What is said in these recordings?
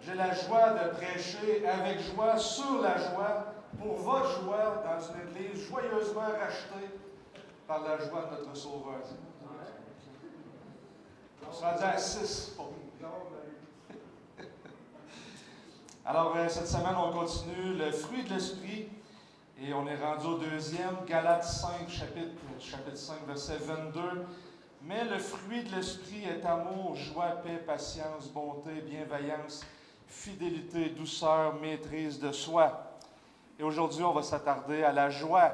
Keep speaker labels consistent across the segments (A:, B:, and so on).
A: J'ai la joie de prêcher avec joie, sur la joie, pour votre joie, dans une église joyeusement rachetée par la joie de notre Sauveur. On se rendu à 6. Alors, cette semaine, on continue le fruit de l'Esprit et on est rendu au deuxième, Galates 5, chapitre 5, verset 22. Mais le fruit de l'Esprit est amour, joie, paix, patience, bonté, bienveillance, fidélité, douceur, maîtrise de soi. Et aujourd'hui, on va s'attarder à la joie.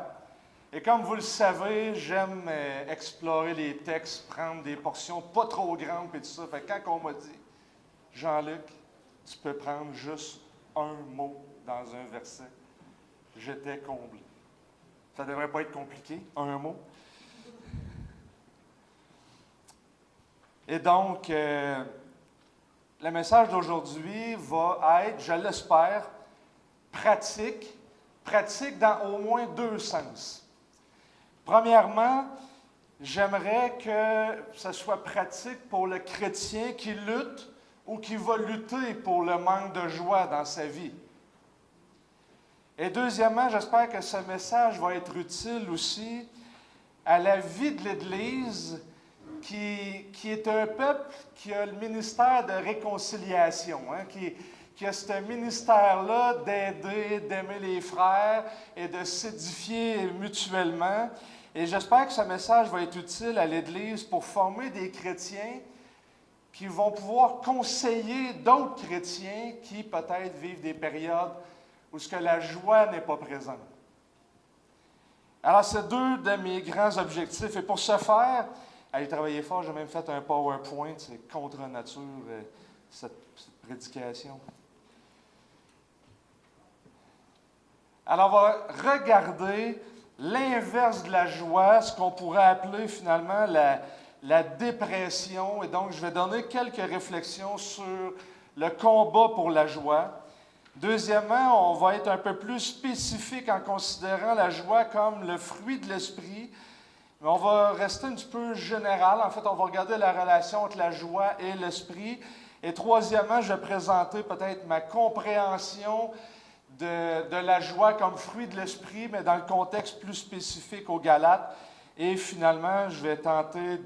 A: Et comme vous le savez, j'aime explorer les textes, prendre des portions pas trop grandes et tout ça. Fait que quand on m'a dit, Jean-Luc, tu peux prendre juste un mot dans un verset, j'étais comblé. Ça ne devrait pas être compliqué, un mot. Et donc, le message d'aujourd'hui va être, je l'espère, pratique dans au moins deux sens. Premièrement, j'aimerais que ce soit pratique pour le chrétien qui lutte ou qui va lutter pour le manque de joie dans sa vie. Et deuxièmement, j'espère que ce message va être utile aussi à la vie de l'Église qui est un peuple qui a le ministère de réconciliation, qui a ce ministère-là d'aider, d'aimer les frères et de s'édifier mutuellement. Et j'espère que ce message va être utile à l'Église pour former des chrétiens qui vont pouvoir conseiller d'autres chrétiens qui peut-être vivent des périodes où ce que la joie n'est pas présente. Alors, c'est deux de mes grands objectifs. Et pour ce faire, allez travailler fort, j'ai même fait un PowerPoint, c'est contre nature, cette prédication. Alors, on va regarder l'inverse de la joie, ce qu'on pourrait appeler finalement la dépression. Et donc, je vais donner quelques réflexions sur le combat pour la joie. Deuxièmement, on va être un peu plus spécifique en considérant la joie comme le fruit de l'esprit. Mais on va rester un petit peu général. En fait, on va regarder la relation entre la joie et l'esprit. Et troisièmement, je vais présenter peut-être ma compréhension de la joie comme fruit de l'esprit, mais dans le contexte plus spécifique aux Galates. Et finalement, je vais tenter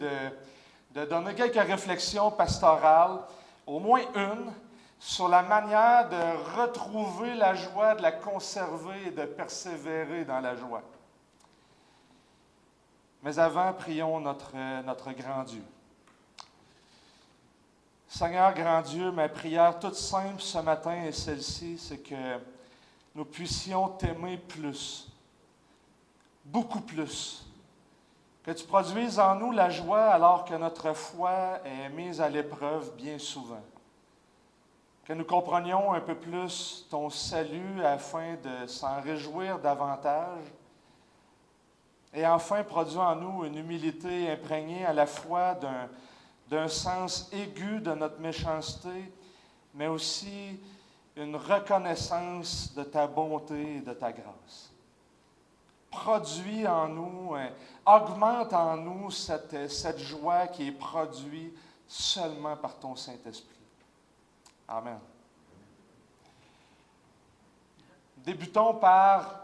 A: de donner quelques réflexions pastorales, au moins une, sur la manière de retrouver la joie, de la conserver et de persévérer dans la joie. Mais avant, prions notre grand Dieu. Seigneur grand Dieu, ma prière toute simple ce matin est celle-ci, c'est que nous puissions t'aimer plus, beaucoup plus. Que tu produises en nous la joie alors que notre foi est mise à l'épreuve bien souvent. Que nous comprenions un peu plus ton salut afin de s'en réjouir davantage. Et enfin, produis en nous une humilité imprégnée à la fois d'un sens aigu de notre méchanceté, mais aussi une reconnaissance de ta bonté et de ta grâce. Produis en nous, augmente en nous cette joie qui est produite seulement par ton Saint-Esprit. Amen. Débutons par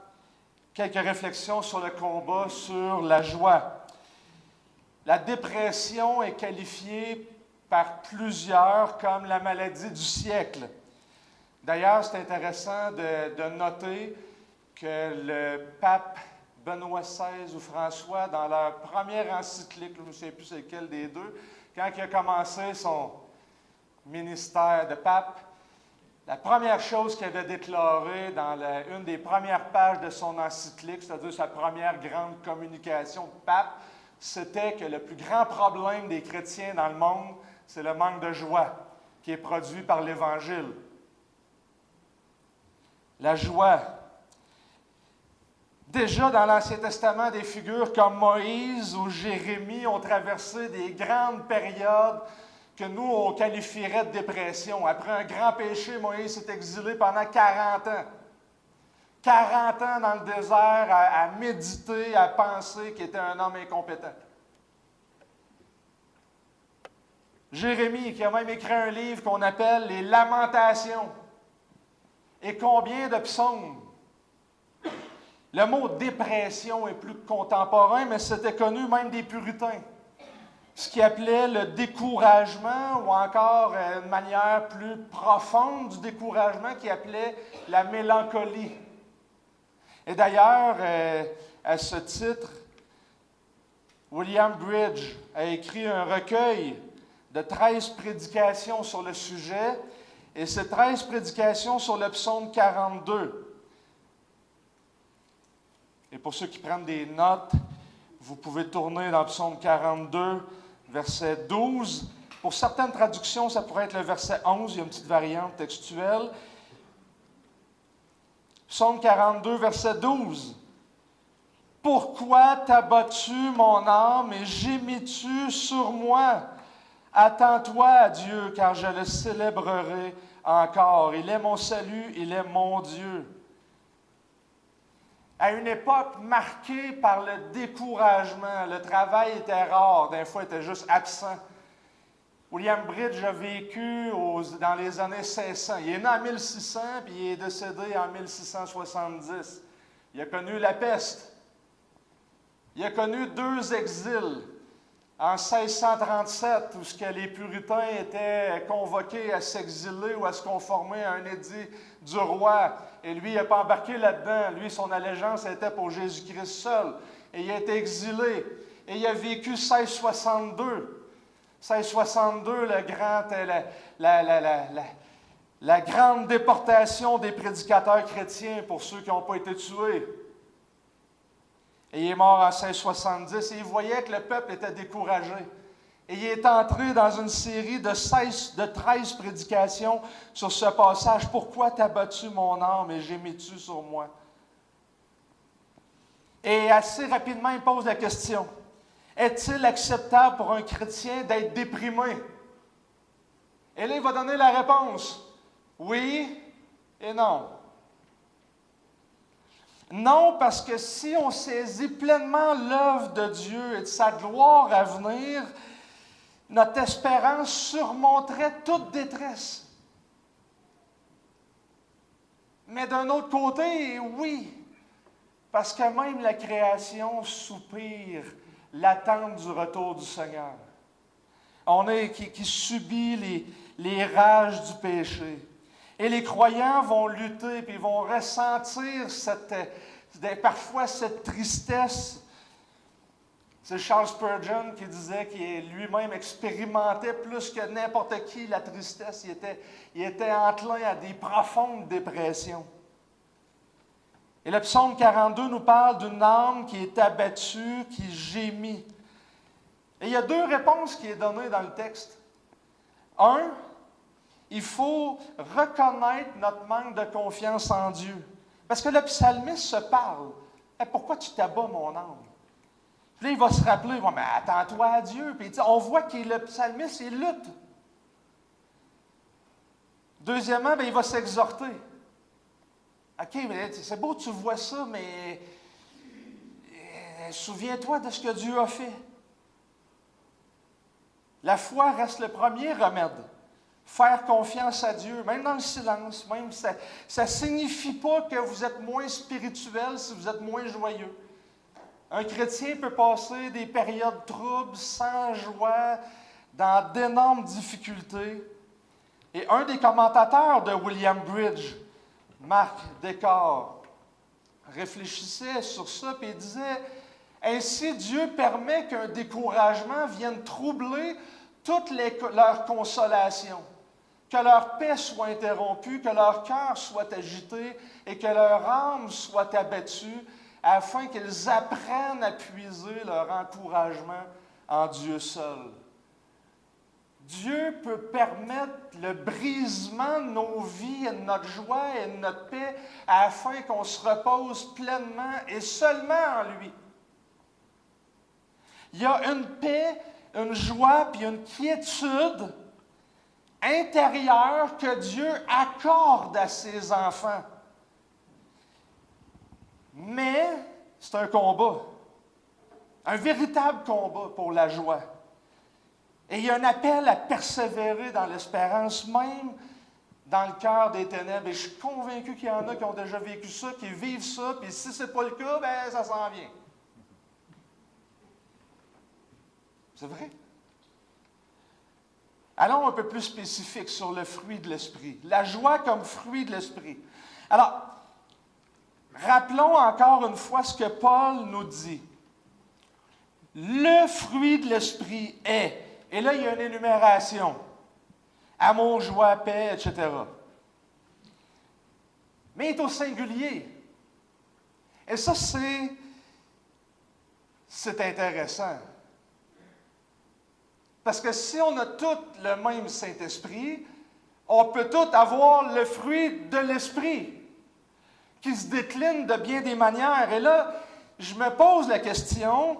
A: quelques réflexions sur le combat, sur la joie. La dépression est qualifiée par plusieurs comme la maladie du siècle. D'ailleurs, c'est intéressant de noter que le pape Benoît XVI ou François, dans leur première encyclique, je ne sais plus c'est lequel des deux, quand il a commencé son ministère de pape, la première chose qu'il avait déclarée dans une des premières pages de son encyclique, c'est-à-dire sa première grande communication de pape, c'était que le plus grand problème des chrétiens dans le monde, c'est le manque de joie qui est produit par l'Évangile. La joie. Déjà dans l'Ancien Testament, des figures comme Moïse ou Jérémie ont traversé des grandes périodes que nous, on qualifierait de dépression. Après un grand péché, Moïse s'est exilé pendant 40 ans. 40 ans dans le désert à méditer, à penser qu'il était un homme incompétent. Jérémie, qui a même écrit un livre qu'on appelle les Lamentations. Et combien de psaumes? Le mot dépression est plus contemporain, mais c'était connu même des puritains. Ce qu'ils appelaient le découragement, ou encore une manière plus profonde du découragement, qu'ils appelaient la mélancolie. Et d'ailleurs, à ce titre, William Bridge a écrit un recueil de 13 prédications sur le sujet, et ces 13 prédications sur le psaume 42. Et pour ceux qui prennent des notes, vous pouvez tourner dans le psaume 42, verset 12. Pour certaines traductions, ça pourrait être le verset 11, il y a une petite variante textuelle. Psaume 42, verset 12. « Pourquoi t'abats-tu, mon âme, et gémis-tu sur moi? Attends-toi à Dieu, car je le célébrerai encore. Il est mon salut, il est mon Dieu. » À une époque marquée par le découragement, le travail était rare, des fois il était juste absent. William Bridge a vécu dans les années 1600. Il est né en 1600 puis il est décédé en 1670. Il a connu la peste. Il a connu 2 exils. En 1637, où les puritains étaient convoqués à s'exiler ou à se conformer à un édit du roi. Et lui, il n'a pas embarqué là-dedans. Lui, son allégeance était pour Jésus-Christ seul. Et il a été exilé. Et il a vécu 1662. 1662, la grande déportation des prédicateurs chrétiens pour ceux qui n'ont pas été tués. Et il est mort en 1670 et il voyait que le peuple était découragé. Et il est entré dans une série de 13 prédications sur ce passage. « Pourquoi t'as battu mon âme et gémis-tu sur moi? » Et assez rapidement, il pose la question, est-il acceptable pour un chrétien d'être déprimé? Et là, il va donner la réponse. Oui et non. Non, parce que si on saisit pleinement l'œuvre de Dieu et de sa gloire à venir, notre espérance surmonterait toute détresse. Mais d'un autre côté, oui, parce que même la création soupire l'attente du retour du Seigneur. On est qui subit les rages du péché. Et les croyants vont lutter, puis vont ressentir parfois cette tristesse. C'est Charles Spurgeon qui disait qu'il lui-même expérimentait plus que n'importe qui la tristesse. Il était enclin à des profondes dépressions. Et le psaume 42 nous parle d'une âme qui est abattue, qui gémit. Et il y a 2 réponses qui sont données dans le texte. 1, il faut reconnaître notre manque de confiance en Dieu. Parce que le psalmiste se parle. Hey, pourquoi tu t'abats, mon âme? Puis là, il va se rappeler, il va, mais attends-toi à Dieu. Puis on voit que le psalmiste, il lutte. Deuxièmement, il va s'exhorter. OK, mais c'est beau, tu vois ça, mais souviens-toi de ce que Dieu a fait. La foi reste le premier remède. Faire confiance à Dieu, même dans le silence, même ça ne signifie pas que vous êtes moins spirituel si vous êtes moins joyeux. Un chrétien peut passer des périodes troubles, sans joie, dans d'énormes difficultés. Et un des commentateurs de William Bridge, Marc Descartes, réfléchissait sur ça et disait « Ainsi, Dieu permet qu'un découragement vienne troubler toutes leurs consolations, que leur paix soit interrompue, que leur cœur soit agité et que leur âme soit abattue, afin qu'ils apprennent à puiser leur encouragement en Dieu seul. » Dieu peut permettre le brisement de nos vies et de notre joie et de notre paix afin qu'on se repose pleinement et seulement en lui. Il y a une paix, une joie puis une quiétude intérieure que Dieu accorde à ses enfants. Mais c'est un combat, un véritable combat pour la joie. Et il y a un appel à persévérer dans l'espérance, même dans le cœur des ténèbres. Et je suis convaincu qu'il y en a qui ont déjà vécu ça, qui vivent ça, puis si ce n'est pas le cas, bien, ça s'en vient. C'est vrai. Allons un peu plus spécifique sur le fruit de l'esprit. La joie comme fruit de l'esprit. Alors, rappelons encore une fois ce que Paul nous dit. Le fruit de l'esprit est, et là il y a une énumération, amour, joie, paix, etc. Mais il est au singulier. Et ça, c'est intéressant. Parce que si on a tous le même Saint-Esprit, on peut tous avoir le fruit de l'Esprit, qui se décline de bien des manières. Et là, je me pose la question,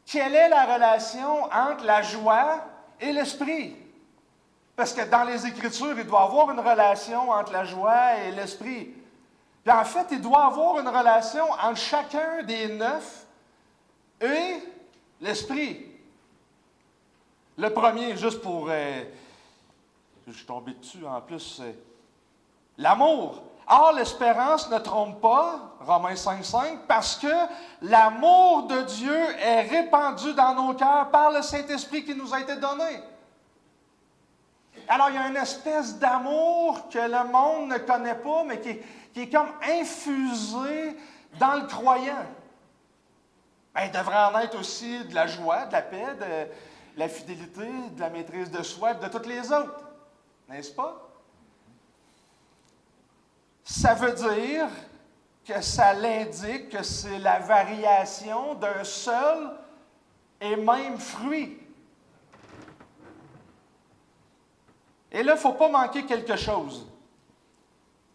A: quelle est la relation entre la joie et l'Esprit? Parce que dans les Écritures, il doit y avoir une relation entre la joie et l'Esprit. Puis en fait, il doit y avoir une relation entre chacun des 9 et l'Esprit. Le premier, juste pour... je suis tombé dessus en plus, l'amour. Or, l'espérance ne trompe pas, Romains 5,5, parce que l'amour de Dieu est répandu dans nos cœurs par le Saint-Esprit qui nous a été donné. Alors, il y a une espèce d'amour que le monde ne connaît pas, mais qui est comme infusé dans le croyant. Bien, il devrait en être aussi de la joie, de la paix, de la fidélité, de la maîtrise de soi, de toutes les autres. N'est-ce pas? Ça veut dire que ça l'indique que c'est la variation d'un seul et même fruit. Et là, il ne faut pas manquer quelque chose.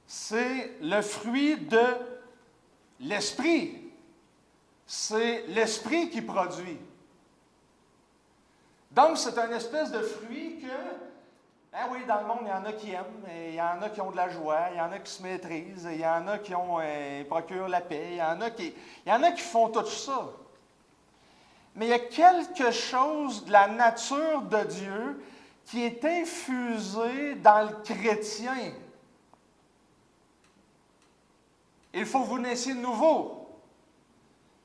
A: C'est le fruit de l'esprit. C'est l'esprit qui produit. Donc, c'est un espèce de fruit que, ben oui, dans le monde, il y en a qui aiment, il y en a qui ont de la joie, il y en a qui se maîtrisent, il y en a qui procurent la paix, il y en a qui font tout ça. Mais il y a quelque chose de la nature de Dieu qui est infusé dans le chrétien. Il faut que vous naissiez de nouveau.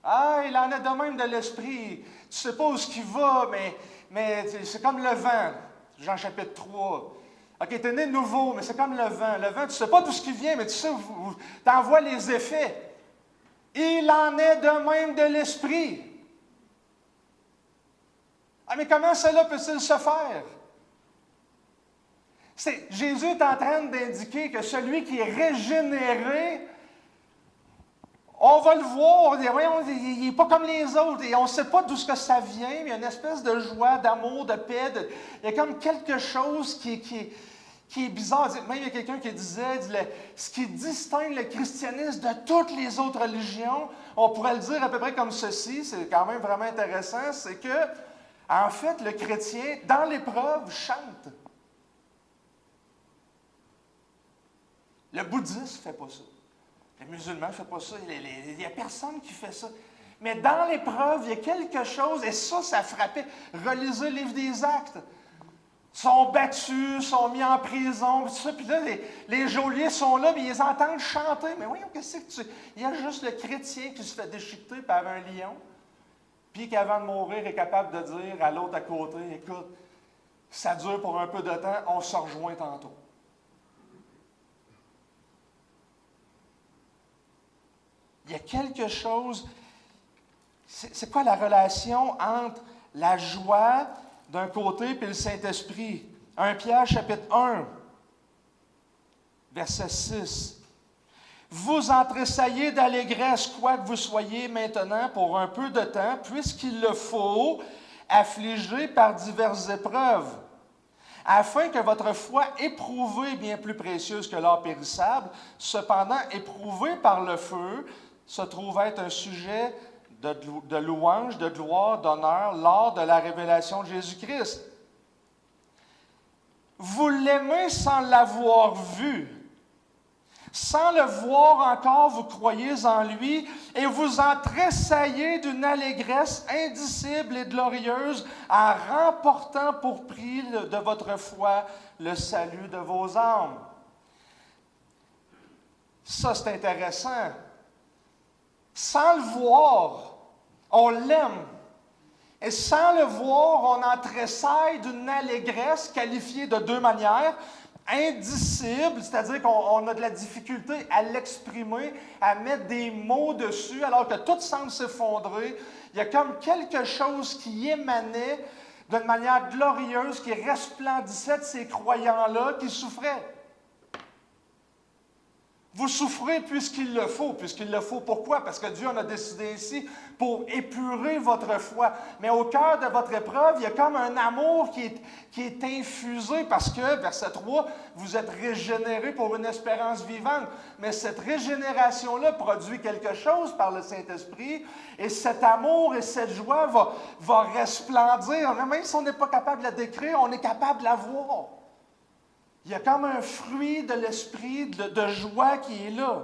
A: Ah, il en a de même de l'esprit. Tu ne sais pas où ce qu'il va, mais c'est comme le vent. Jean chapitre 3. OK, tu es né de nouveau, mais c'est comme le vent. Le vent, tu ne sais pas d'où ce qui vient, mais tu sais, tu en vois les effets. Il en est de même de l'esprit. Ah, mais comment cela peut-il se faire? Jésus est en train d'indiquer que celui qui est régénéré, on va le voir, il n'est pas comme les autres, et on ne sait pas d'où ça vient, mais il y a une espèce de joie, d'amour, de paix, il y a comme quelque chose qui est bizarre. Même il y a quelqu'un qui disait, ce qui distingue le christianisme de toutes les autres religions, on pourrait le dire à peu près comme ceci, c'est quand même vraiment intéressant, c'est que, en fait, le chrétien, dans l'épreuve, chante. Le bouddhiste ne fait pas ça. Les musulmans ne font pas ça. Il n'y a personne qui fait ça. Mais dans l'épreuve, il y a quelque chose, et ça frappait. Relisez le livre des Actes. Ils sont battus, sont mis en prison, tout ça. Puis là, les geôliers sont là, puis ils les entendent chanter. Mais voyons, qu'est-ce que tu... Il y a juste le chrétien qui se fait déchiqueter par un lion, puis qu'avant de mourir, est capable de dire à l'autre à côté, écoute, ça dure pour un peu de temps, on se rejoint tantôt. Il y a quelque chose, c'est quoi la relation entre la joie d'un côté et le Saint-Esprit? 1 Pierre chapitre 1, verset 6. Vous en tressaillez d'allégresse, quoi que vous soyez maintenant pour un peu de temps, puisqu'il le faut, affligé par diverses épreuves, afin que votre foi éprouvée, bien plus précieuse que l'or périssable, cependant éprouvée par le feu, se trouve être un sujet de louange, de gloire, d'honneur lors de la révélation de Jésus-Christ. Vous l'aimez sans l'avoir vu. Sans le voir encore, vous croyez en lui et vous en tressaillez d'une allégresse indicible et glorieuse en remportant pour prix de votre foi le salut de vos âmes. Ça, c'est intéressant. Sans le voir, on l'aime. Et sans le voir, on en tressaille d'une allégresse qualifiée de deux manières. Indicible, c'est-à-dire qu'on a de la difficulté à l'exprimer, à mettre des mots dessus, alors que tout semble s'effondrer. Il y a comme quelque chose qui émanait d'une manière glorieuse, qui resplendissait de ces croyants-là qui souffraient. Vous souffrez puisqu'il le faut. Puisqu'il le faut, pourquoi? Parce que Dieu en a décidé ainsi pour épurer votre foi. Mais au cœur de votre épreuve, il y a comme un amour qui est infusé parce que, verset 3, vous êtes régénérés pour une espérance vivante. Mais cette régénération-là produit quelque chose par le Saint-Esprit et cet amour et cette joie va resplendir. Même si on n'est pas capable de la décrire, on est capable de la voir. Il y a comme un fruit de l'esprit de joie qui est là.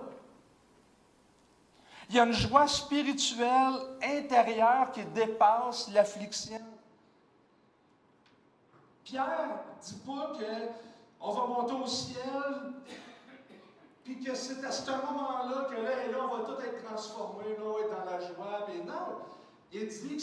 A: Il y a une joie spirituelle intérieure qui dépasse l'affliction. Pierre ne dit pas qu'on va monter au ciel, puis que c'est à ce moment-là que là, on va tout être transformé, là, on va être dans la joie. Mais non, il dit que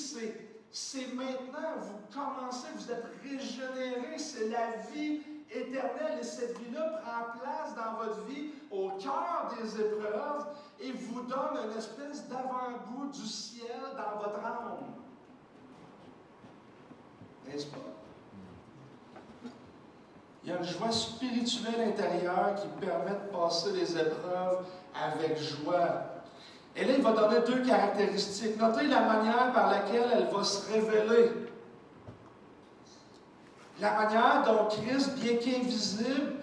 A: c'est maintenant, vous commencez, vous êtes régénérés, c'est la vie éternelle. Et cette vie-là prend place dans votre vie, au cœur des épreuves, et vous donne une espèce d'avant-goût du ciel dans votre âme. N'est-ce pas? Il y a une joie spirituelle intérieure qui permet de passer les épreuves avec joie. Et là, il va donner deux caractéristiques. Notez la manière par laquelle elle va se révéler. La manière dont Christ, bien qu'invisible,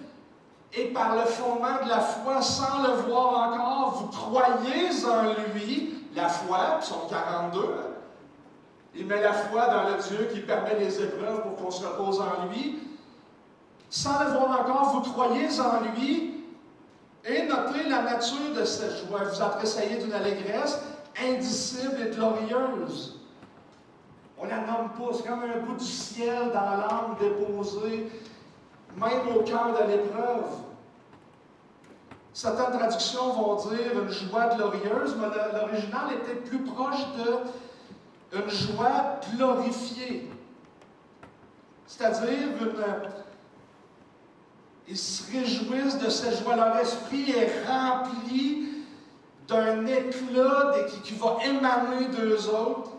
A: et par le fondement de la foi, sans le voir encore, vous croyez en lui, la foi, psaume 42, il met la foi dans le Dieu qui permet les épreuves pour qu'on se repose en lui. Sans le voir encore, vous croyez en lui, et notez la nature de cette joie. Vous en tressaillez d'une allégresse indicible et glorieuse. On ne la nomme pas, c'est comme un bout du ciel dans l'âme déposé, même au cœur de l'épreuve. Certaines traductions vont dire une joie glorieuse, mais l'original était plus proche d'une joie glorifiée. C'est-à-dire, ils se réjouissent de cette joie. Leur esprit est rempli d'un éclat qui va émaner d'eux autres.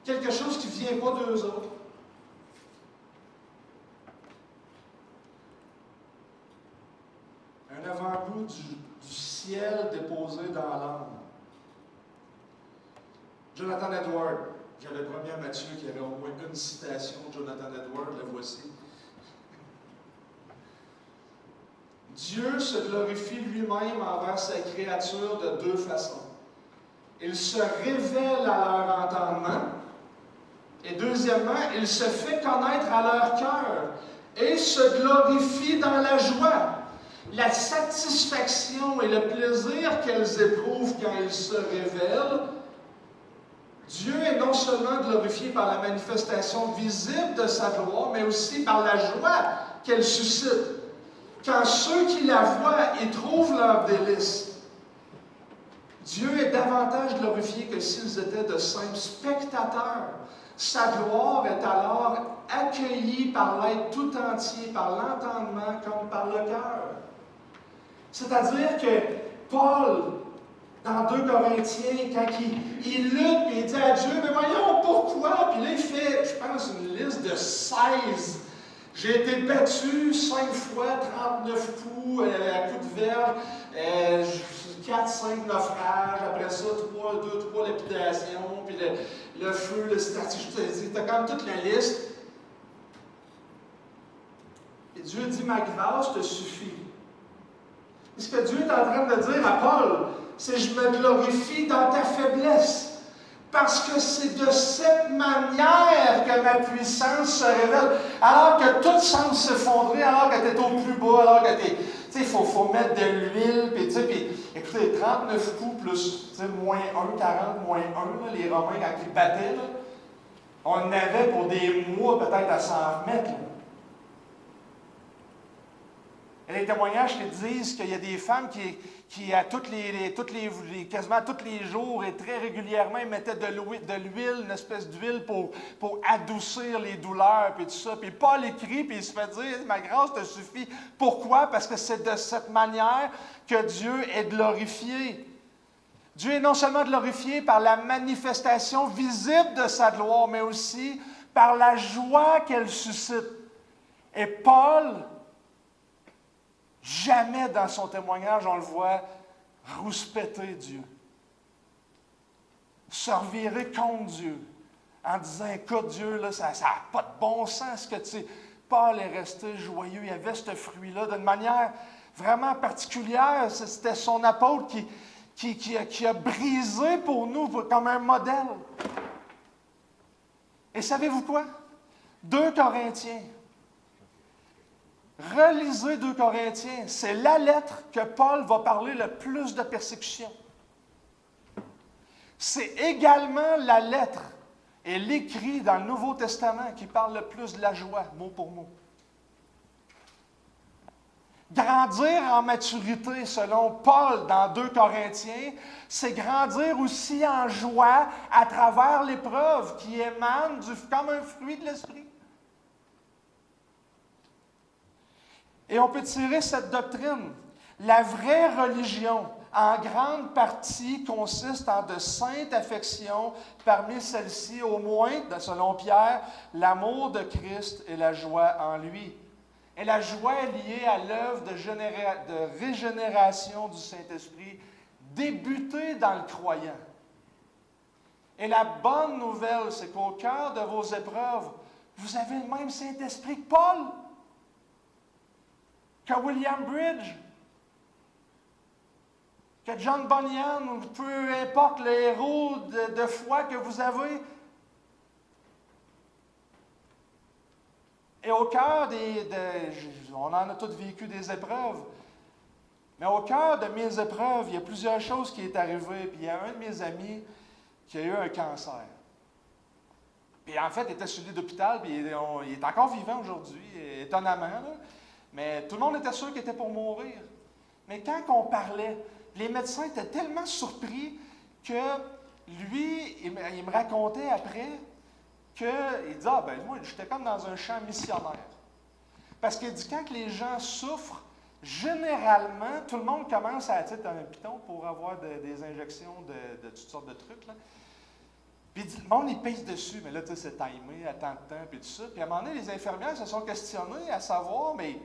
A: Quelque chose qui ne vient pas d'eux autres. Un avant-goût du ciel déposé dans l'âme. Jonathan Edwards, j'avais promis à Mathieu qu'il y avait au moins une citation de Jonathan Edwards, la voici. Dieu se glorifie lui-même envers sa créature de deux façons. Il se révèle à leur entendement. Et deuxièmement, il se fait connaître à leur cœur et se glorifie dans la joie, la satisfaction et le plaisir qu'elles éprouvent quand il se révèlent. Dieu est non seulement glorifié par la manifestation visible de sa gloire, mais aussi par la joie qu'elle suscite. Quand ceux qui la voient y trouvent leur délice. Dieu est davantage glorifié que s'ils étaient de simples spectateurs. Sa gloire est alors accueillie par l'être tout entier, par l'entendement comme par le cœur. C'est-à-dire que Paul, dans 2 Corinthiens, quand il lutte et il dit à Dieu, mais voyons pourquoi, puis là il fait, je pense, une liste de 16. J'ai été battu 5 fois, 39 coups à coups de verge, 4, 5 naufrages, après ça, 2, 3 lapidations, puis le feu, le statut, je te dis, tu as comme toute la liste. Et Dieu dit, ma grâce te suffit. Et ce que Dieu est en train de dire à Paul, c'est je me glorifie dans ta faiblesse. Parce que c'est de cette manière que ma puissance se révèle. Alors que tout semble s'effondrer, alors que tu es au plus bas, alors que tu es... Tu sais, il faut mettre de l'huile, puis écoutez, 39 coups plus, moins 1, 40, moins 1, là, les Romains, quand ils battaient, là, on en avait pour des mois peut-être à s'en remettre. Là. Il y a des témoignages qui disent qu'il y a des femmes qui quasiment tous les jours et très régulièrement, ils mettaient de l'huile, une espèce d'huile pour adoucir les douleurs, puis tout ça. Puis Paul écrit, puis il se fait dire, ma grâce te suffit. Pourquoi? Parce que c'est de cette manière que Dieu est glorifié. Dieu est non seulement glorifié par la manifestation visible de sa gloire, mais aussi par la joie qu'elle suscite. Et Paul, jamais dans son témoignage, on le voit rouspéter Dieu, se revirer contre Dieu, en disant, écoute Dieu, là, ça n'a pas de bon sens ce que tu sais. Paul est resté joyeux, il avait ce fruit-là d'une manière vraiment particulière. C'était son apôtre qui a brisé pour nous comme un modèle. Et savez-vous quoi? 2 Corinthiens. Relisez 2 Corinthiens. C'est la lettre que Paul va parler le plus de persécution. C'est également la lettre et l'écrit dans le Nouveau Testament qui parle le plus de la joie, mot pour mot. Grandir en maturité, selon Paul dans 2 Corinthiens, c'est grandir aussi en joie à travers l'épreuve qui émane comme un fruit de l'esprit. Et on peut tirer cette doctrine. La vraie religion, en grande partie, consiste en de saintes affections, parmi celles-ci, au moins, selon Pierre, l'amour de Christ et la joie en lui. Et la joie est liée à l'œuvre de régénération du Saint-Esprit, débutée dans le croyant. Et la bonne nouvelle, c'est qu'au cœur de vos épreuves, vous avez le même Saint-Esprit que Paul, que William Bridge, que John Bunyan, ou peu importe le héros de foi que vous avez. Et au cœur on en a tous vécu des épreuves, mais au cœur de mes épreuves, il y a plusieurs choses qui sont arrivées. Puis il y a un de mes amis qui a eu un cancer. Puis en fait, il était sur le lit d'hôpital, puis il est encore vivant aujourd'hui, étonnamment, là. Mais tout le monde était sûr qu'il était pour mourir. Mais quand on parlait, les médecins étaient tellement surpris que lui, il me racontait après qu'il dit, moi, j'étais comme dans un champ missionnaire. Parce qu'il dit, quand les gens souffrent, généralement, tout le monde commence à être un piton pour avoir des injections de toutes sortes de trucs, là. Puis il dit, le monde, il pèse dessus, mais là, tu sais, c'est timé à tant de temps, puis tout ça. Puis à un moment donné, les infirmières se sont questionnées à savoir, mais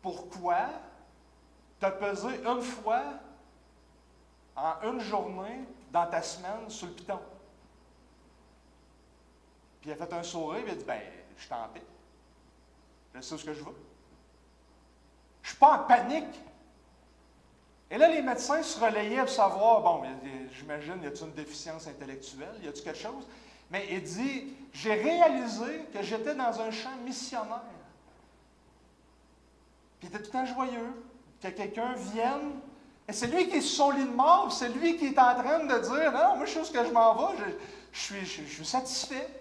A: pourquoi tu as pesé une fois en une journée dans ta semaine sur le piton? Puis il a fait un sourire, puis il a dit, je suis en paix. Je sais ce que je veux. Je ne suis pas en panique. Et là, les médecins se relayaient pour savoir, j'imagine, y a-t-il une déficience intellectuelle, y a-t-il quelque chose? Mais il dit, j'ai réalisé que j'étais dans un champ missionnaire. Puis il était tout le temps joyeux, que quelqu'un vienne. Et c'est lui qui est sur son lit de mort, c'est lui qui est en train de dire, non, moi, je sais où que je m'en vais, je suis satisfait.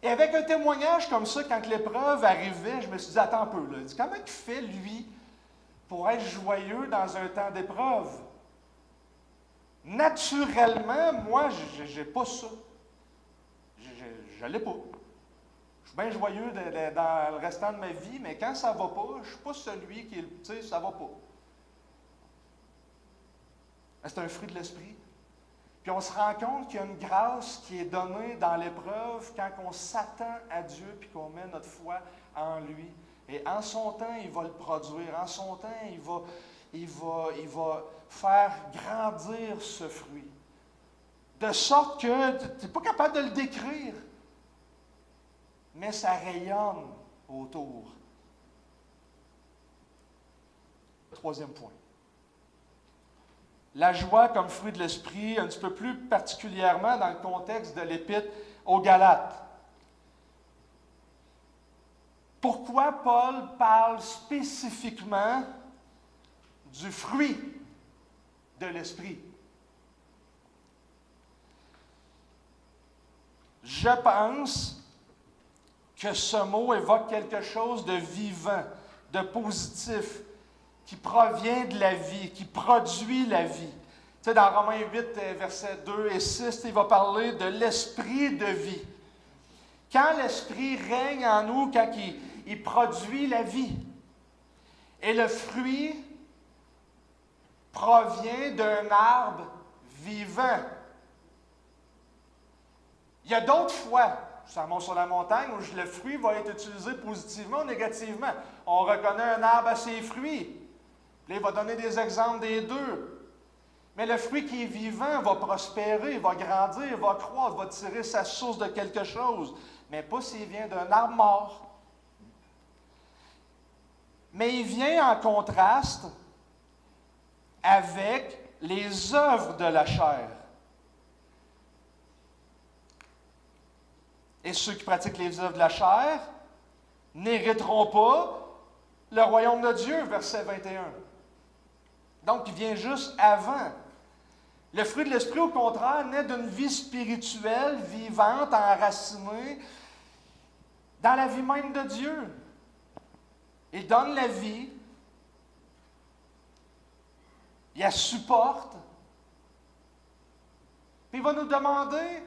A: Et avec un témoignage comme ça, quand l'épreuve arrivait, je me suis dit, attends un peu, là. Comment il fait, lui, pour être joyeux dans un temps d'épreuve? Naturellement, moi, je n'ai pas ça. Je ne l'ai pas. Je suis bien joyeux dans le restant de ma vie, mais quand ça ne va pas, je ne suis pas celui qui, tu sais, ça ne va pas. C'est un fruit de l'esprit. Puis on se rend compte qu'il y a une grâce qui est donnée dans l'épreuve quand on s'attend à Dieu puis qu'on met notre foi en lui. Et en son temps, il va le produire. En son temps, il va faire grandir ce fruit. De sorte que tu n'es pas capable de le décrire. Mais ça rayonne autour. Troisième point. la joie comme fruit de l'esprit, un petit peu plus particulièrement dans le contexte de l'Épître aux Galates. Pourquoi Paul parle spécifiquement du fruit de l'esprit? Je pense que ce mot évoque quelque chose de vivant, de positif, qui provient de la vie, qui produit la vie. Tu sais, dans Romains 8, versets 2 et 6, il va parler de l'esprit de vie. Quand l'esprit règne en nous, quand il produit la vie. Et le fruit provient d'un arbre vivant. Il y a d'autres fois, sermon sur la montagne, où le fruit va être utilisé positivement ou négativement. On reconnaît un arbre à ses fruits. Là, il va donner des exemples des deux. Mais le fruit qui est vivant va prospérer, va grandir, va croître, va tirer sa source de quelque chose. Mais pas s'il vient d'un arbre mort. Mais il vient en contraste avec les œuvres de la chair. Et ceux qui pratiquent les œuvres de la chair n'hériteront pas le royaume de Dieu, verset 21. Donc, il vient juste avant. Le fruit de l'esprit, au contraire, naît d'une vie spirituelle, vivante, enracinée, dans la vie même de Dieu. Il donne la vie, il la supporte, puis il va nous demander,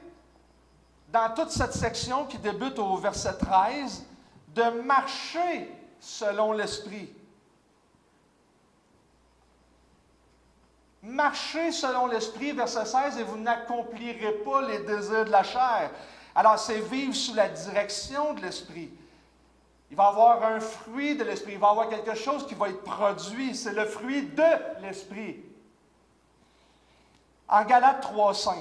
A: dans toute cette section qui débute au verset 13, de marcher selon l'Esprit. Marchez selon l'Esprit, verset 16, et vous n'accomplirez pas les désirs de la chair. Alors, c'est vivre sous la direction de l'Esprit. Il va y avoir un fruit de l'Esprit, il va y avoir quelque chose qui va être produit. C'est le fruit de l'Esprit. En Galates 3,5,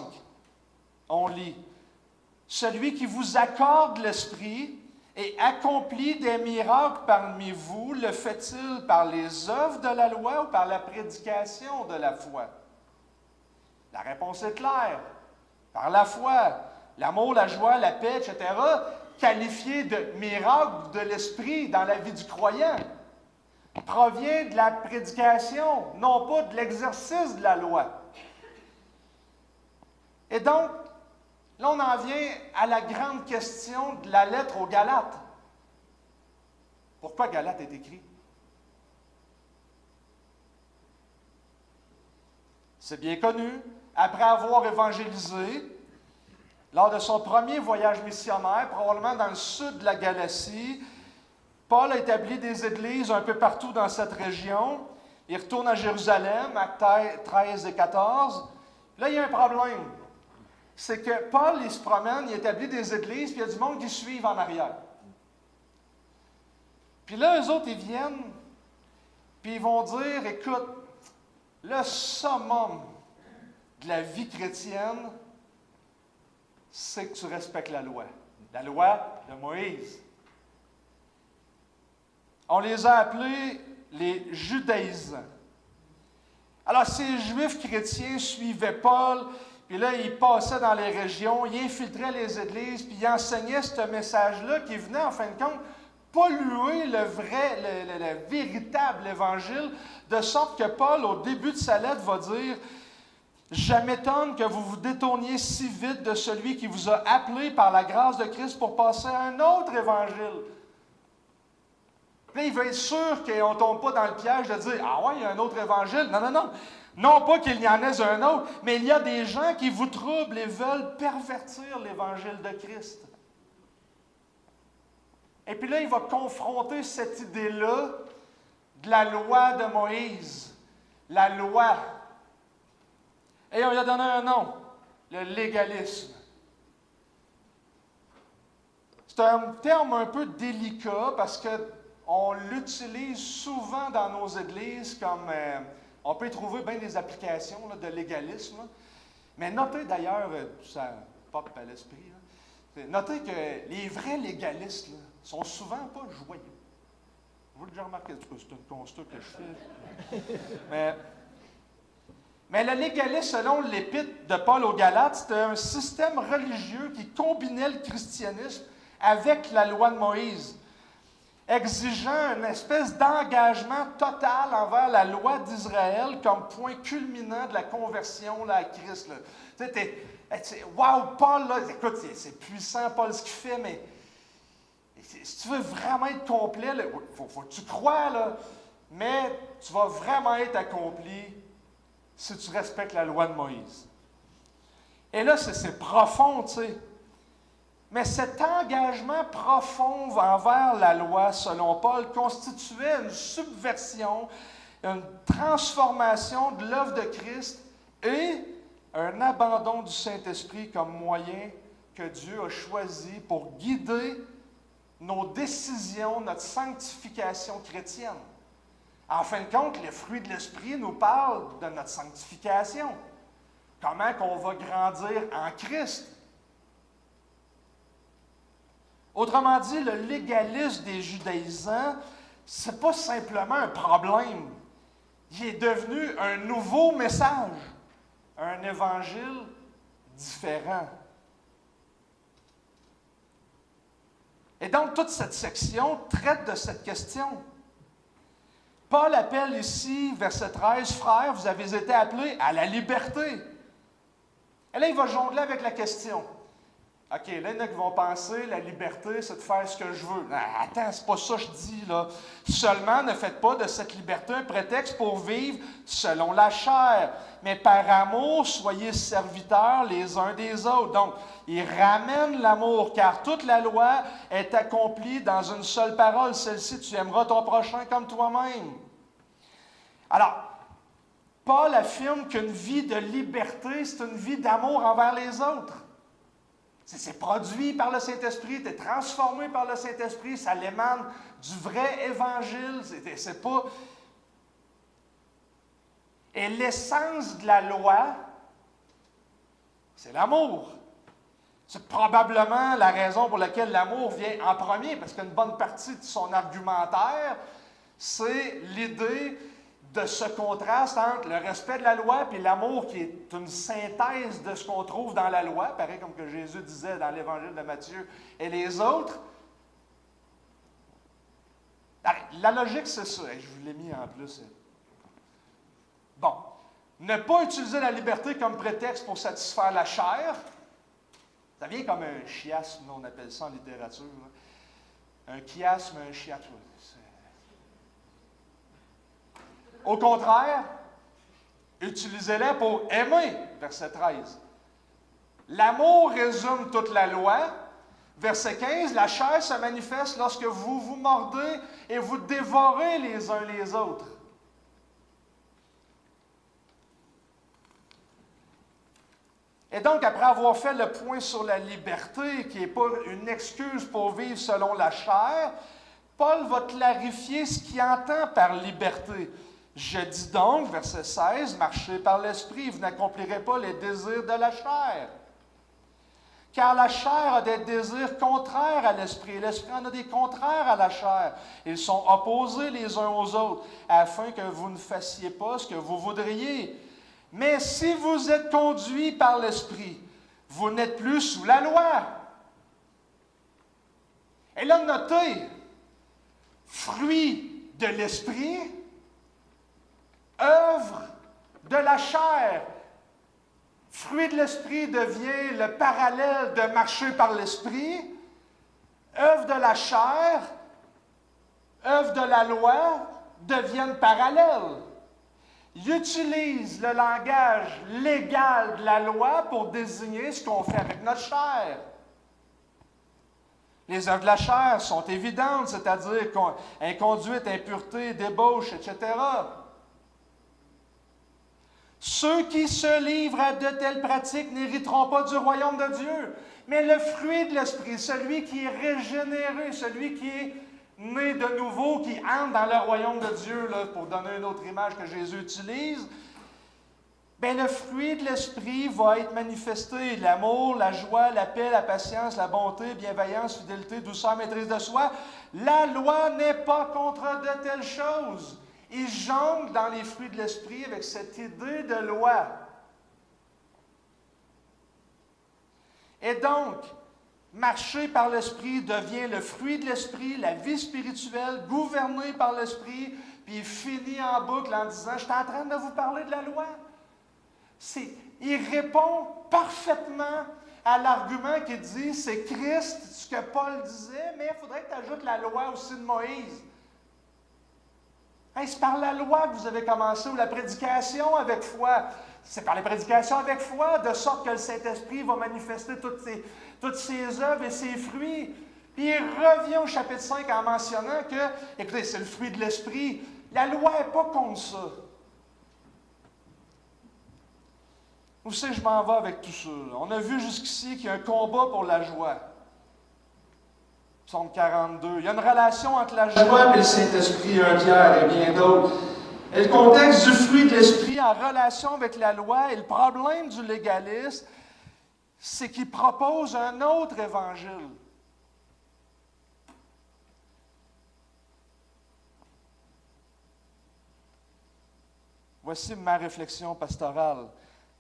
A: on lit « Celui qui vous accorde l'Esprit et accomplit des miracles parmi vous, le fait-il par les œuvres de la loi ou par la prédication de la foi? » La réponse est claire. Par la foi, l'amour, la joie, la paix, etc., qualifié de miracle de l'Esprit dans la vie du croyant, provient de la prédication, non pas de l'exercice de la loi. Et donc, là, on en vient à la grande question de la lettre aux Galates. Pourquoi Galates est écrit? C'est bien connu. Après avoir évangélisé, lors de son premier voyage missionnaire, probablement dans le sud de la Galatie, Paul a établi des églises un peu partout dans cette région. Il retourne à Jérusalem, Actes 13 et 14. Là, il y a un problème. C'est que Paul, il se promène, il établit des églises, puis il y a du monde qui suivent en arrière. Puis là, eux autres, ils viennent, puis ils vont dire, écoute, le summum de la vie chrétienne, c'est que tu respectes la loi de Moïse. On les a appelés les judaïsants. Alors, ces juifs chrétiens suivaient Paul, puis là, ils passaient dans les régions, ils infiltraient les églises, puis ils enseignaient ce message-là qui venait, en fin de compte, polluer le véritable évangile, de sorte que Paul, au début de sa lettre, va dire « Je m'étonne que vous vous détourniez si vite de celui qui vous a appelé par la grâce de Christ pour passer à un autre évangile. » Là, il veut être sûr qu'on ne tombe pas dans le piège de dire « Ah ouais, il y a un autre évangile. » Non, non, non. Non pas qu'il y en ait un autre, mais il y a des gens qui vous troublent et veulent pervertir l'évangile de Christ. Et puis là, il va confronter cette idée-là de la loi de Moïse. La loi. Et on lui a donné un nom, le légalisme. C'est un terme un peu délicat parce qu'on l'utilise souvent dans nos églises comme... on peut y trouver bien des applications là, de légalisme. Là. Mais notez d'ailleurs, ça pop à l'esprit, là, notez que les vrais légalistes là, sont souvent pas joyeux. Vous l'avez déjà remarqué, c'est un constat que je fais. Mais Mais le légalisme, selon l'épître de Paul aux Galates, c'était un système religieux qui combinait le christianisme avec la loi de Moïse, exigeant une espèce d'engagement total envers la loi d'Israël comme point culminant de la conversion là, à Christ. Là. Tu sais, wow, Paul, là, écoute, c'est puissant, Paul, ce qu'il fait, mais si tu veux vraiment être complet, il faut que tu crois, là, mais tu vas vraiment être accompli si tu respectes la loi de Moïse. Et là, c'est profond, tu sais. Mais cet engagement profond envers la loi, selon Paul, constituait une subversion, une transformation de l'œuvre de Christ et un abandon du Saint-Esprit comme moyen que Dieu a choisi pour guider nos décisions, notre sanctification chrétienne. En fin de compte, le fruit de l'Esprit nous parle de notre sanctification. Comment qu'on va grandir en Christ. Autrement dit, le légalisme des judaïsants, ce n'est pas simplement un problème. Il est devenu un nouveau message, un évangile différent. Et donc, toute cette section traite de cette question. Paul appelle ici, verset 13, « Frères, vous avez été appelés à la liberté. » Et là, il va jongler avec la question. OK, là, il y en a qui vont penser, la liberté, c'est de faire ce que je veux. Attends, c'est pas ça que je dis, là. Seulement, ne faites pas de cette liberté un prétexte pour vivre selon la chair. Mais par amour, soyez serviteurs les uns des autres. Donc, il ramène l'amour, car toute la loi est accomplie dans une seule parole. Celle-ci, tu aimeras ton prochain comme toi-même. Alors, Paul affirme qu'une vie de liberté, c'est une vie d'amour envers les autres. C'est produit par le Saint-Esprit, tu es transformé par le Saint-Esprit, ça l'émane du vrai évangile. C'est pas... Et l'essence de la loi, c'est l'amour. C'est probablement la raison pour laquelle l'amour vient en premier, parce qu'une bonne partie de son argumentaire, c'est l'idée de ce contraste entre le respect de la loi et l'amour qui est une synthèse de ce qu'on trouve dans la loi, pareil comme que Jésus disait dans l'Évangile de Matthieu et les autres. Allez, la logique, c'est ça. Je vous l'ai mis en plus. Bon. Ne pas utiliser la liberté comme prétexte pour satisfaire la chair, ça vient comme un chiasme, on appelle ça en littérature. Là. Un chiasme, un chiasme. Au contraire, utilisez-les pour aimer, verset 13. L'amour résume toute la loi. Verset 15, la chair se manifeste lorsque vous vous mordez et vous dévorez les uns les autres. Et donc, après avoir fait le point sur la liberté, qui n'est pas une excuse pour vivre selon la chair, Paul va clarifier ce qu'il entend par liberté. Je dis donc, verset 16, marchez par l'esprit, vous n'accomplirez pas les désirs de la chair. Car la chair a des désirs contraires à l'esprit, et l'esprit en a des contraires à la chair. Ils sont opposés les uns aux autres, afin que vous ne fassiez pas ce que vous voudriez. Mais si vous êtes conduits par l'esprit, vous n'êtes plus sous la loi. Et là, notez, fruit de l'esprit, œuvre de la chair. Fruit de l'esprit devient le parallèle de marcher par l'esprit. Œuvre de la chair, œuvre de la loi deviennent parallèles. Il utilise le langage légal de la loi pour désigner ce qu'on fait avec notre chair. Les œuvres de la chair sont évidentes, c'est-à-dire inconduite, impureté, débauche, etc. Ceux qui se livrent à de telles pratiques n'hériteront pas du royaume de Dieu. Mais le fruit de l'esprit, celui qui est régénéré, celui qui est né de nouveau, qui entre dans le royaume de Dieu, là, pour donner une autre image que Jésus utilise, bien, le fruit de l'esprit va être manifesté. L'amour, la joie, la paix, la patience, la bonté, bienveillance, fidélité, douceur, maîtrise de soi. La loi n'est pas contre de telles choses. Ils jonglent dans les fruits de l'esprit avec cette idée de loi. Et donc, marcher par l'esprit devient le fruit de l'esprit, la vie spirituelle, gouvernée par l'esprit, puis il finit en boucle en disant « Je suis en train de vous parler de la loi. » Il répond parfaitement à l'argument qui dit « C'est Christ, ce que Paul disait, mais il faudrait que tu ajoutes la loi aussi de Moïse. » Hey, c'est par la loi que vous avez commencé, ou la prédication avec foi. C'est par la prédication avec foi, de sorte que le Saint-Esprit va manifester toutes ses œuvres et ses fruits. Puis il revient au chapitre 5 en mentionnant que, écoutez, c'est le fruit de l'Esprit. La loi n'est pas contre ça. Où c'est que je m'en vais avec tout ça? On a vu jusqu'ici qu'il y a un combat pour la joie. Psaume 42. Il y a une relation entre la joie et le Saint-Esprit, 1 Pierre et bien d'autres. Et le contexte du fruit de l'Esprit en relation avec la loi et le problème du légalisme, c'est qu'il propose un autre évangile. Voici ma réflexion pastorale.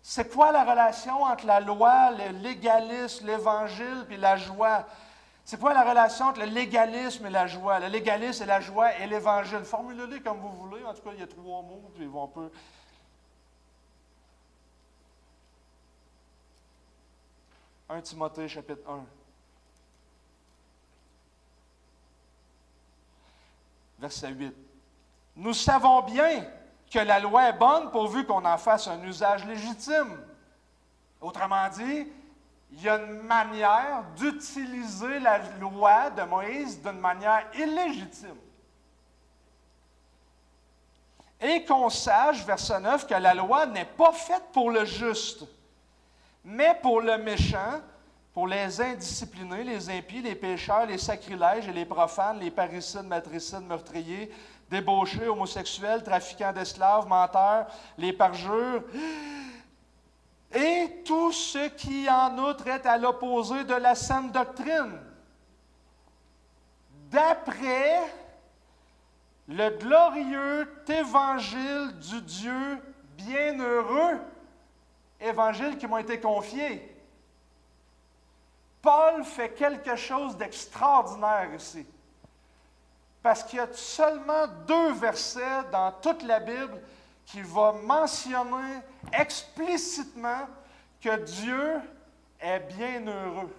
A: C'est quoi la relation entre la loi, le légalisme, l'évangile et la joie? C'est quoi la relation entre le légalisme et la joie? Le légalisme et la joie et l'évangile. Formulez-les comme vous voulez. En tout cas, il y a 3 mots, puis on peut. 1 Timothée, chapitre 1. Verset 8. Nous savons bien que la loi est bonne pourvu qu'on en fasse un usage légitime. Autrement dit, il y a une manière d'utiliser la loi de Moïse d'une manière illégitime. Et qu'on sache, verset 9, que la loi n'est pas faite pour le juste, mais pour le méchant, pour les indisciplinés, les impies, les pécheurs, les sacrilèges et les profanes, les parricides, matricides, meurtriers, débauchés, homosexuels, trafiquants d'esclaves, menteurs, les parjures, et tout ce qui en outre est à l'opposé de la saine doctrine, d'après le glorieux évangile du Dieu bienheureux, évangile qui m'a été confié. Paul fait quelque chose d'extraordinaire ici, parce qu'il y a seulement 2 versets dans toute la Bible qui va mentionner explicitement que Dieu est bienheureux.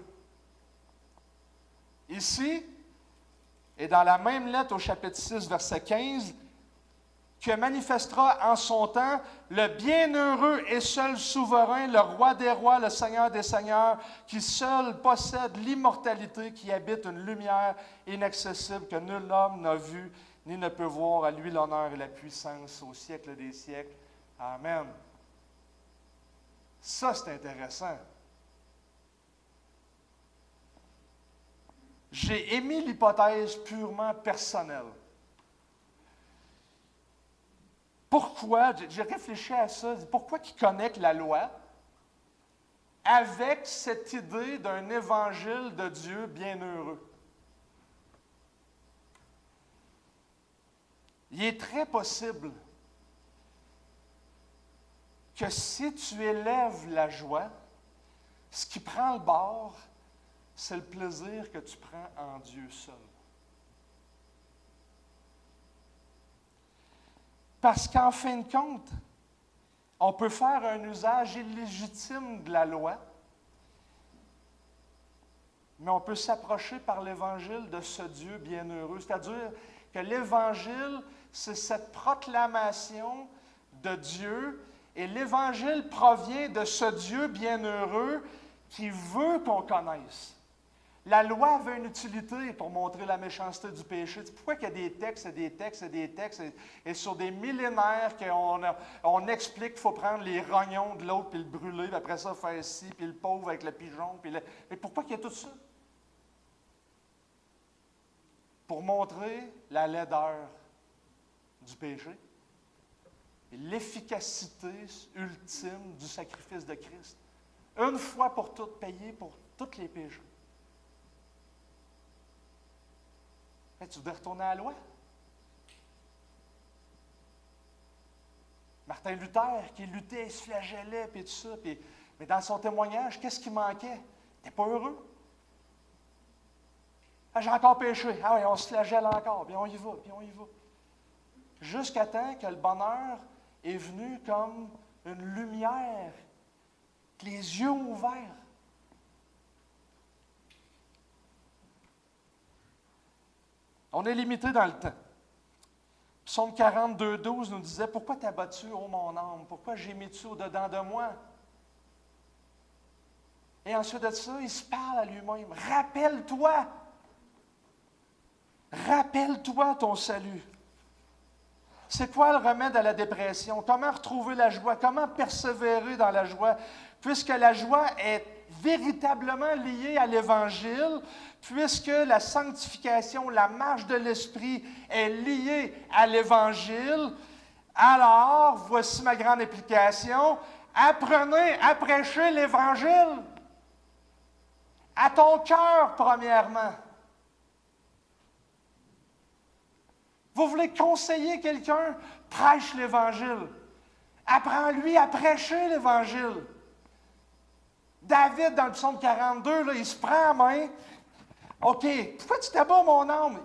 A: Ici, et dans la même lettre au chapitre 6, verset 15, que manifestera en son temps le bienheureux et seul souverain, le roi des rois, le Seigneur des seigneurs, qui seul possède l'immortalité, qui habite une lumière inaccessible que nul homme n'a vue, ni ne peut voir. À lui l'honneur et la puissance au siècle des siècles. Amen. Ça, c'est intéressant. J'ai émis l'hypothèse purement personnelle. Pourquoi, j'ai réfléchi à ça, pourquoi il connecte la loi avec cette idée d'un évangile de Dieu bienheureux? Il est très possible que si tu élèves la joie, ce qui prend le bord, c'est le plaisir que tu prends en Dieu seul. Parce qu'en fin de compte, on peut faire un usage illégitime de la loi, mais on peut s'approcher par l'Évangile de ce Dieu bienheureux. C'est-à-dire que l'Évangile, c'est cette proclamation de Dieu, et l'Évangile provient de ce Dieu bienheureux qui veut qu'on connaisse. La loi avait une utilité pour montrer la méchanceté du péché. Pourquoi il y a des textes et des textes et des textes, et sur des millénaires qu'on explique qu'il faut prendre les rognons de l'autre puis le brûler, puis après ça faire ci, puis le pauvre avec le pigeon. Mais pourquoi il y a tout ça? Pour montrer la laideur du péché et l'efficacité ultime du sacrifice de Christ. Une fois pour toutes, payé pour tous les péchés. Tu voudrais retourner à la loi? Martin Luther qui luttait, il se flagellait, puis tout ça. Mais dans son témoignage, qu'est-ce qui manquait? Il n'était pas heureux. Ah, j'ai encore péché. Ah oui, on se flagelle encore, puis on y va, puis on y va. Jusqu'à temps que le bonheur est venu comme une lumière, que les yeux ont ouverts. On est limité dans le temps. Psaume 42, 12 nous disait « Pourquoi t'abattu, ô mon âme? Pourquoi gémis-tu au-dedans de moi? » Et ensuite de ça, il se parle à lui-même. « Rappelle-toi! Rappelle-toi ton salut! » C'est quoi le remède à la dépression? Comment retrouver la joie? Comment persévérer dans la joie? Puisque la joie est véritablement liée à l'Évangile, puisque la sanctification, la marche de l'Esprit est liée à l'Évangile, alors, voici ma grande application, apprenez à prêcher l'Évangile à ton cœur, premièrement. Vous voulez conseiller quelqu'un? Prêche l'Évangile. Apprends-lui à prêcher l'Évangile. David, dans le psaume 42, là, il se prend à main. OK, pourquoi tu t'abats, mon âme?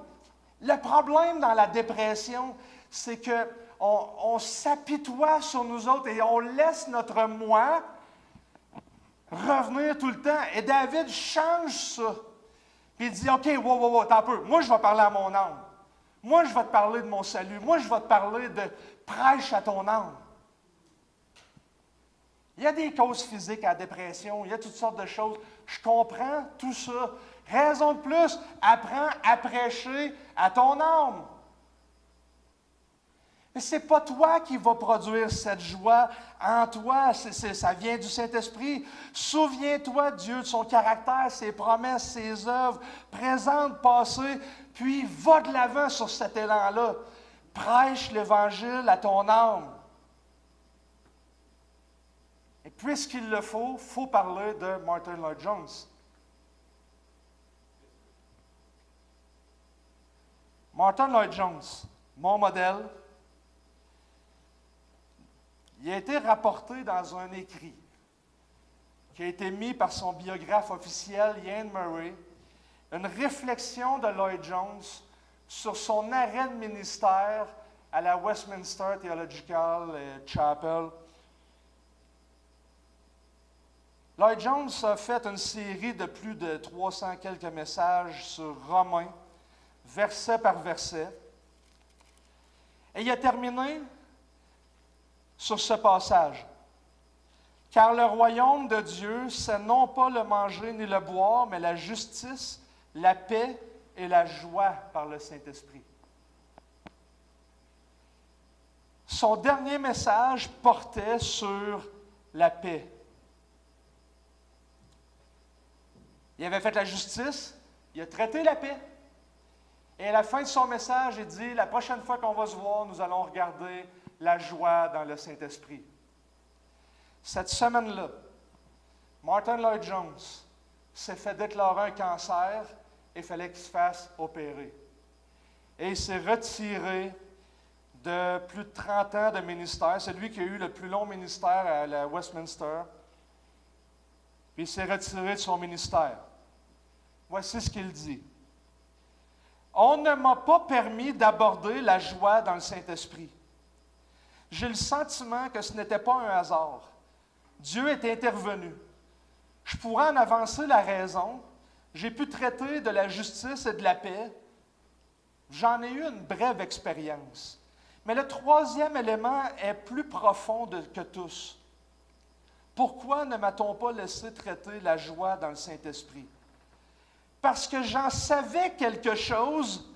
A: Le problème dans la dépression, c'est qu'on s'apitoie sur nous autres et on laisse notre moi revenir tout le temps. Et David change ça. Puis il dit, OK, wow, attends un peu. Moi, je vais parler à mon âme. Moi, je vais te parler de mon salut. Moi, je vais te parler de prêche à ton âme. Il y a des causes physiques à la dépression, il y a toutes sortes de choses. Je comprends tout ça. Raison de plus, apprends à prêcher à ton âme. Mais ce n'est pas toi qui vas produire cette joie en toi, ça vient du Saint-Esprit. Souviens-toi, Dieu, de son caractère, ses promesses, ses œuvres, présentes, passées, puis va de l'avant sur cet élan-là. Prêche l'Évangile à ton âme. Et puisqu'il le faut parler de Martin Lloyd-Jones. Martin Lloyd-Jones, mon modèle, il a été rapporté dans un écrit qui a été mis par son biographe officiel, Ian Murray, une réflexion de Lloyd-Jones sur son arrêt de ministère à la Westminster Theological Chapel. Lloyd-Jones a fait une série de plus de 300 quelques messages sur Romains, verset par verset. Et il a terminé sur ce passage. « Car le royaume de Dieu, c'est non pas le manger ni le boire, mais la justice, la paix et la joie par le Saint-Esprit. » Son dernier message portait sur la paix. Il avait fait la justice, il a traité la paix. Et à la fin de son message, il dit, la prochaine fois qu'on va se voir, nous allons regarder la joie dans le Saint-Esprit. Cette semaine-là, Martin Lloyd-Jones s'est fait déclarer un cancer et il fallait qu'il se fasse opérer. Et il s'est retiré de plus de 30 ans de ministère. C'est lui qui a eu le plus long ministère à la Westminster. Puis il s'est retiré de son ministère. Voici ce qu'il dit. « On ne m'a pas permis d'aborder la joie dans le Saint-Esprit. J'ai le sentiment que ce n'était pas un hasard. Dieu est intervenu. Je pourrais en avancer la raison. J'ai pu traiter de la justice et de la paix. J'en ai eu une brève expérience. Mais le troisième élément est plus profond que tous. Pourquoi ne m'a-t-on pas laissé traiter la joie dans le Saint-Esprit? Parce que j'en savais quelque chose,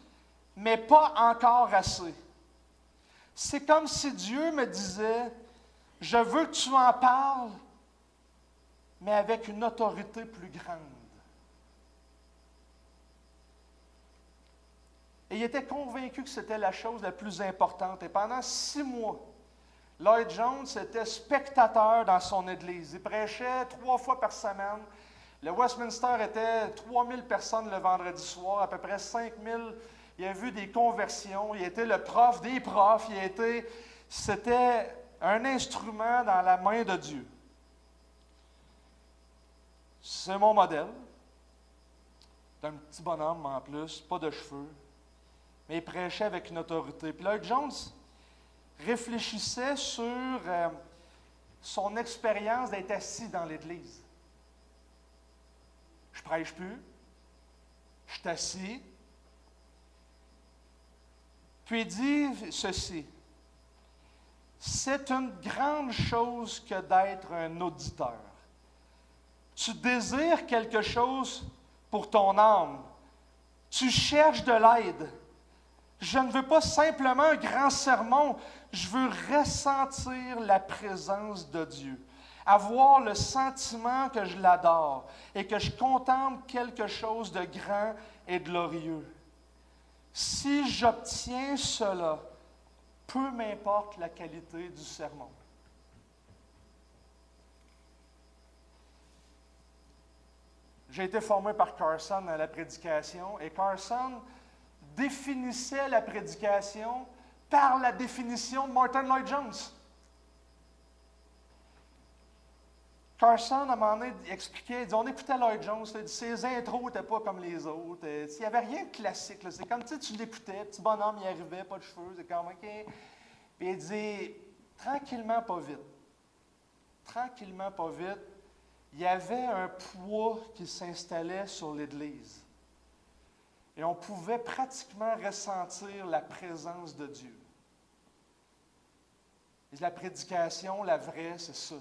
A: mais pas encore assez. C'est comme si Dieu me disait, je veux que tu en parles, mais avec une autorité plus grande. Et il était convaincu que c'était la chose la plus importante. Et pendant 6 mois, Lloyd-Jones était spectateur dans son église. Il prêchait 3 fois par semaine. Le Westminster était 3000 personnes le vendredi soir, à peu près 5000. Il a vu des conversions. Il était le prof des profs. C'était un instrument dans la main de Dieu. C'est mon modèle. C'est un petit bonhomme en plus, pas de cheveux, mais il prêchait avec une autorité. Puis Lloyd Jones réfléchissait sur son expérience d'être assis dans l'Église. Je prêche plus, je suis assis. Puis il dit ceci: c'est une grande chose que d'être un auditeur. Tu désires quelque chose pour ton âme. Tu cherches de l'aide. Je ne veux pas simplement un grand sermon. Je veux ressentir la présence de Dieu. Avoir le sentiment que je l'adore et que je contemple quelque chose de grand et de glorieux. Si j'obtiens cela, peu m'importe la qualité du sermon. J'ai été formé par Carson à la prédication et Carson définissait la prédication par la définition de Martin Lloyd Jones. Carson, à un moment donné, expliquait, il dit, on écoutait Lloyd Jones, ses intros n'étaient pas comme les autres. Il n'y avait rien de classique. C'est comme, tu l'écoutais, petit bonhomme, il arrivait, pas de cheveux, c'est comme, OK. Puis il dit, tranquillement, pas vite. Tranquillement, pas vite. Il y avait un poids qui s'installait sur l'Église. Et on pouvait pratiquement ressentir la présence de Dieu. Et la prédication, la vraie, c'est ça.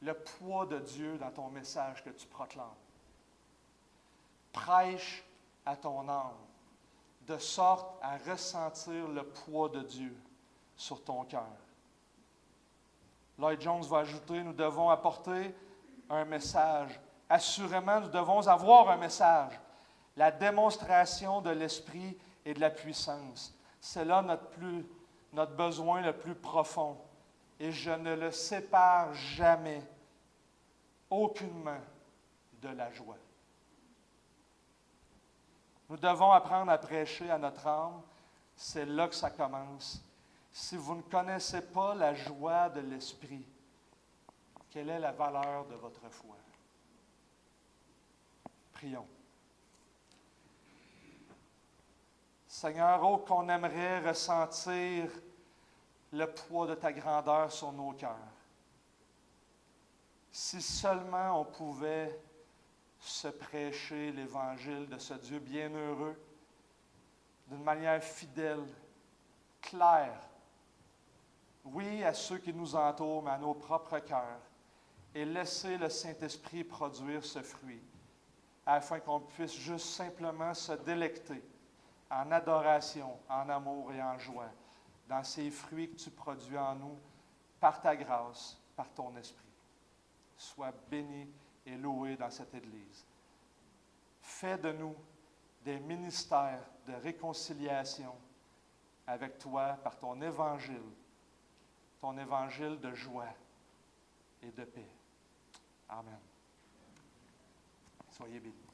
A: Le poids de Dieu dans ton message que tu proclames. Prêche à ton âme, de sorte à ressentir le poids de Dieu sur ton cœur. Lloyd Jones va ajouter, nous devons apporter un message. Assurément, nous devons avoir un message. La démonstration de l'Esprit et de la puissance. C'est là notre besoin le plus profond. Et je ne le sépare jamais, aucunement, de la joie. Nous devons apprendre à prêcher à notre âme. C'est là que ça commence. Si vous ne connaissez pas la joie de l'Esprit, quelle est la valeur de votre foi? Prions. Seigneur, oh, qu'on aimerait ressentir le poids de ta grandeur sur nos cœurs. Si seulement on pouvait se prêcher l'Évangile de ce Dieu bienheureux d'une manière fidèle, claire, oui, à ceux qui nous entourent, mais à nos propres cœurs, et laisser le Saint-Esprit produire ce fruit, afin qu'on puisse juste simplement se délecter en adoration, en amour et en joie, dans ces fruits que tu produis en nous, par ta grâce, par ton Esprit. Sois béni et loué dans cette Église. Fais de nous des ministères de réconciliation avec toi par ton évangile de joie et de paix. Amen. Soyez bénis.